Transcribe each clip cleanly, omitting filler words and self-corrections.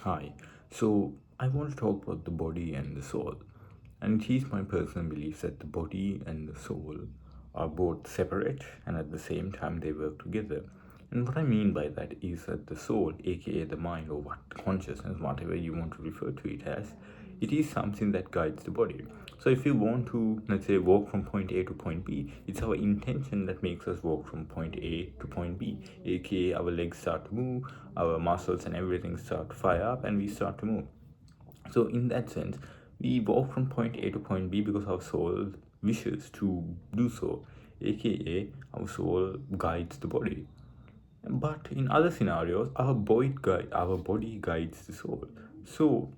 Hi, so I want to talk about the body and the soul. And it is my personal belief that the body and the soul are both separate and at the same time they work together. And what I mean by that is that the soul, aka the mind or what consciousness, whatever you want to refer to it as, it is something that guides the body. So if you want to, let's say, walk from point A to point B, it's our intention that makes us walk from point A to point B, aka our legs start to move, our muscles and everything start to fire up, and we start to move. So in that sense, we walk from point A to point B because our soul wishes to do so, aka our soul guides the body. But in other scenarios, our body guides the soul. So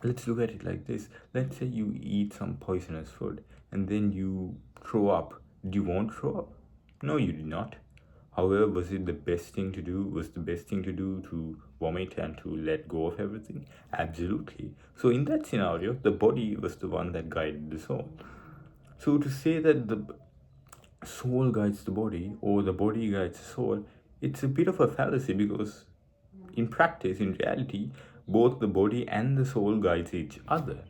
let's look at it like this. Let's say you eat some poisonous food and then you throw up. Do you want to throw up? No, you did not. However, was it the best thing to do? Was the best thing to do to vomit and to let go of everything? Absolutely. So in that scenario, the body was the one that guided the soul. So to say that the soul guides the body or the body guides the soul, it's a bit of a fallacy because in practice, in reality, both the body and the soul guides each other.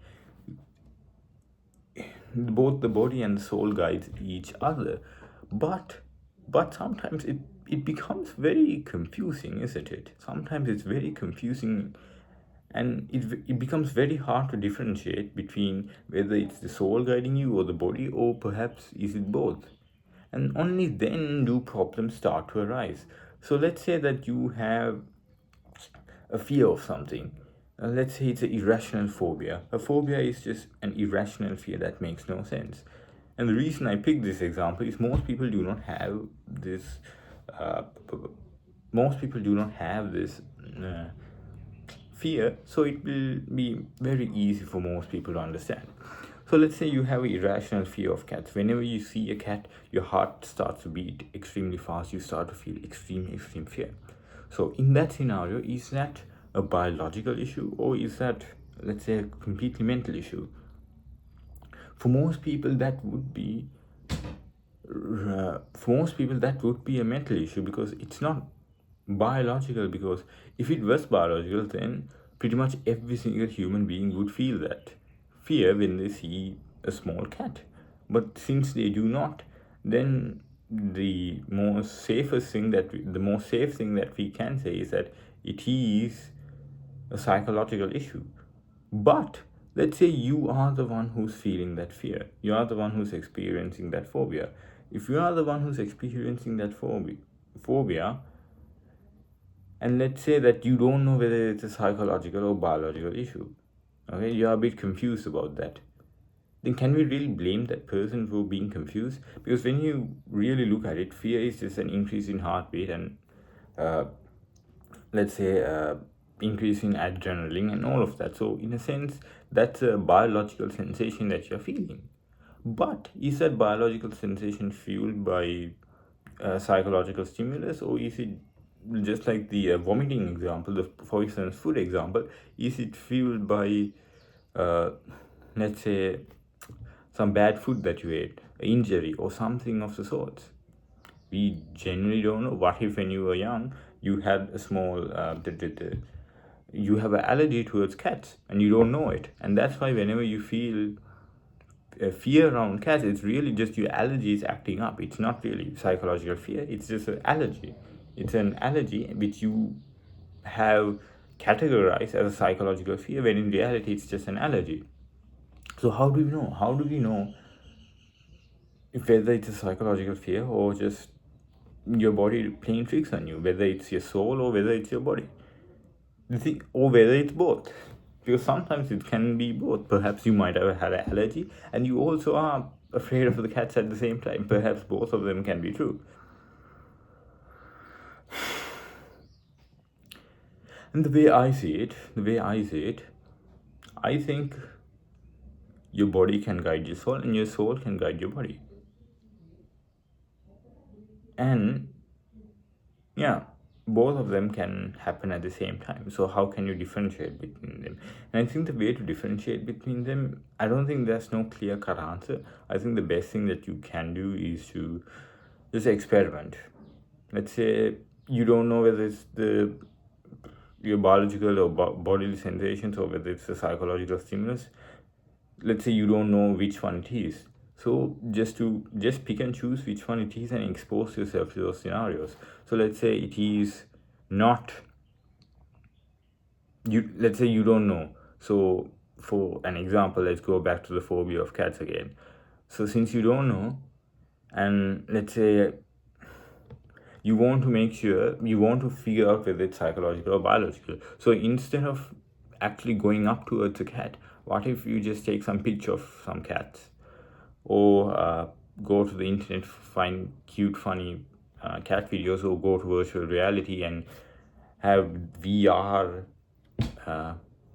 Both the body and the soul guides each other. But sometimes it becomes very confusing, isn't it? Sometimes it's very confusing and it becomes very hard to differentiate between whether it's the soul guiding you or the body, or perhaps is it both. And only then do problems start to arise. So let's say that you have a fear of something. Let's say it's an irrational phobia. A phobia is just an irrational fear that makes no sense. And the reason I picked this example is most people do not have this. Uh, most people do not have this fear, so it will be very easy for most people to understand. So let's say you have an irrational fear of cats. Whenever you see a cat, your heart starts to beat extremely fast. You start to feel extreme fear. So in that scenario, is that a biological issue or is that, let's say, a completely mental issue? For most people, that would be a mental issue because it's not biological. Because if it was biological, then pretty much every single human being would feel that fear when they see a small cat. But since they do not, then the most safe thing that we can say is that it is a psychological issue. But let's say you are the one who's feeling that fear. You are the one who's experiencing that phobia. If you are the one who's experiencing that phobia, and let's say that you don't know whether it's a psychological or biological issue, okay, you're a bit confused about that, then can we really blame that person for being confused? Because when you really look at it, fear is just an increase in heartbeat and let's say increase in adrenaline and all of that. So in a sense, that's a biological sensation that you're feeling. But is that biological sensation fueled by psychological stimulus, or is it just like the vomiting example, the poisonous food example? Is it fueled by, let's say, some bad food that you ate, injury, or something of the sort? We generally don't know. What if when you were young, you had a small, you have an allergy towards cats and you don't know it? And that's why whenever you feel fear around cats, it's really just your allergies acting up. It's not really psychological fear, it's just an allergy. It's an allergy which you have categorized as a psychological fear, when in reality it's just an allergy. So how do we know? How do we know if whether it's a psychological fear or just your body playing tricks on you, whether it's your soul or whether it's your body? Or whether it's both? Because sometimes it can be both. Perhaps you might have had an allergy and you also are afraid of the cats at the same time. Perhaps both of them can be true. And the way I see it, I think your body can guide your soul and your soul can guide your body. And yeah, both of them can happen at the same time. So how can you differentiate between them? And I think the way to differentiate between them, I don't think there's no clear cut answer. I think the best thing that you can do is to just experiment. Let's say you don't know whether your biological or bodily sensations, or whether it's a psychological stimulus. Let's say you don't know which one it is, so just pick and choose which one it is and expose yourself to those scenarios. So let's say it is not you, let's say you don't know. So for an example, let's go back to the phobia of cats again. So since you don't know, and let's say you want to make sure, you want to figure out whether it's psychological or biological. So instead of actually going up towards a cat, what if you just take some picture of some cats, or go to the internet, find cute funny cat videos, or go to virtual reality and have VR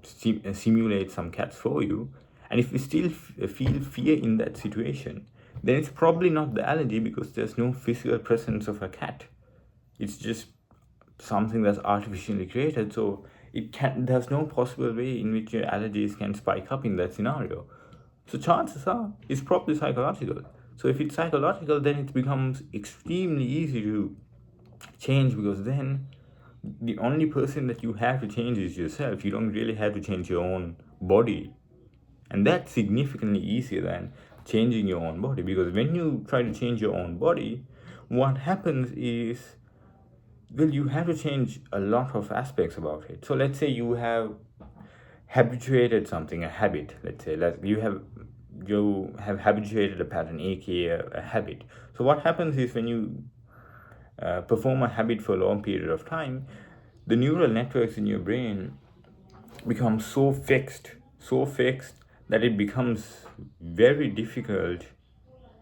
simulate some cats for you. And if you still feel fear in that situation, then it's probably not the allergy, because there's no physical presence of a cat. It's just something that's artificially created. So there's no possible way in which your allergies can spike up in that scenario. So chances are it's probably psychological. So if it's psychological, then it becomes extremely easy to change, because then the only person that you have to change is yourself. You don't really have to change your own body. And that's significantly easier than changing your own body, because when you try to change your own body, what happens is, well, you have to change a lot of aspects about it. So let's say you have habituated something, a habit. Let's say that you have habituated a pattern, aka a habit. So what happens is, when you perform a habit for a long period of time, the neural networks in your brain become so fixed that it becomes very difficult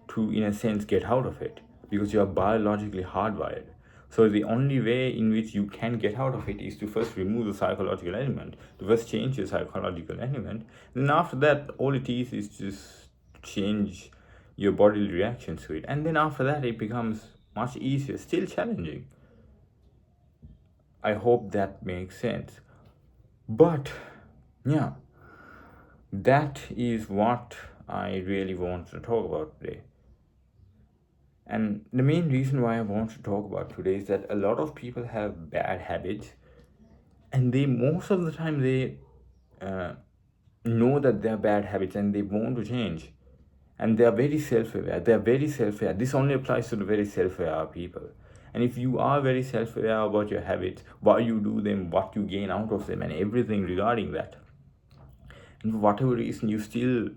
to, in a sense, get out of it, because you are biologically hardwired. So the only way in which you can get out of it is to first remove the psychological element, to first change the psychological element. Then after that, all it is just change your bodily reactions to it. And then after that, it becomes much easier, still challenging. I hope that makes sense. But yeah, that is what I really want to talk about today. And the main reason why I want to talk about today is that a lot of people have bad habits, and they, most of the time, they know that they're bad habits and they want to change. And they are very self-aware. They are very self-aware. This only applies to the very self-aware people. And if you are very self-aware about your habits, why you do them, what you gain out of them, and everything regarding that, and for whatever reason you still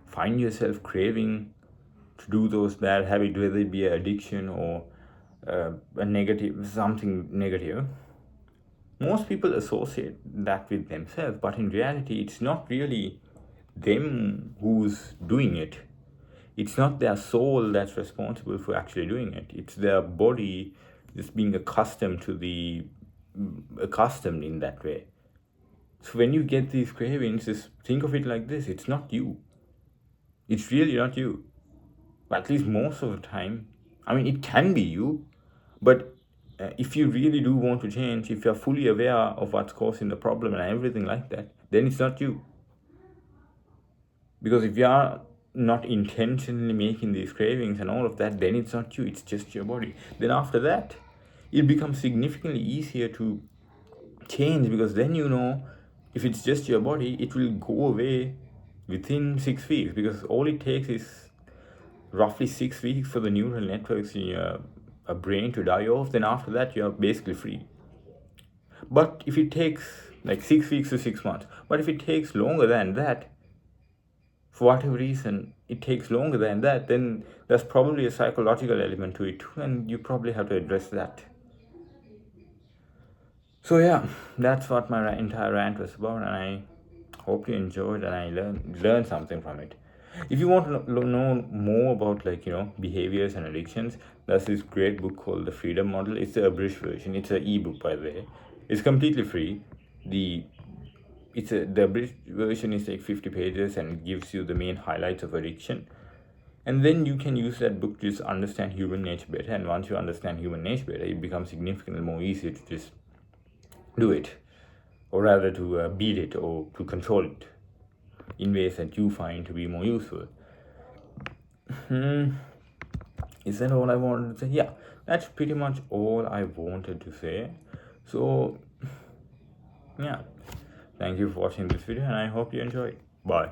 find yourself craving to do those bad habits, whether it be an addiction or a negative, something negative, most people associate that with themselves. But in reality, it's not really them who's doing it. It's not their soul that's responsible for actually doing it. It's their body just being accustomed in that way. So when you get these cravings, just think of it like this: it's not you. It's really not you. At least most of the time. I mean, it can be you, but if you really do want to change, if you're fully aware of what's causing the problem and everything like that, then it's not you. Because if you are not intentionally making these cravings and all of that, then it's not you, it's just your body. Then after that, it becomes significantly easier to change, because then you know, if it's just your body, it will go away within 6 weeks, because all it takes is roughly 6 weeks for the neural networks in your brain to die off. Then after that, you're basically free. But if it takes like 6 weeks to 6 months, but if it takes longer than that, for whatever reason it takes longer than that, then there's probably a psychological element to it too, and you probably have to address that. So yeah, that's what my entire rant was about, and I hope you enjoyed and I learned something from it. If you want to know more about, like, behaviors and addictions, there's this great book called The Freedom Model. It's the abridged version. It's an ebook, by the way. It's completely free. The abridged version is like 50 pages and gives you the main highlights of addiction. And then you can use that book to just understand human nature better. And once you understand human nature better, it becomes significantly more easier to just do it, or rather to beat it or to control it in ways that you find to be more useful. Is that all I wanted to say? Yeah, that's pretty much all I wanted to say. So Yeah. Thank you for watching this video and I hope you enjoy. Bye.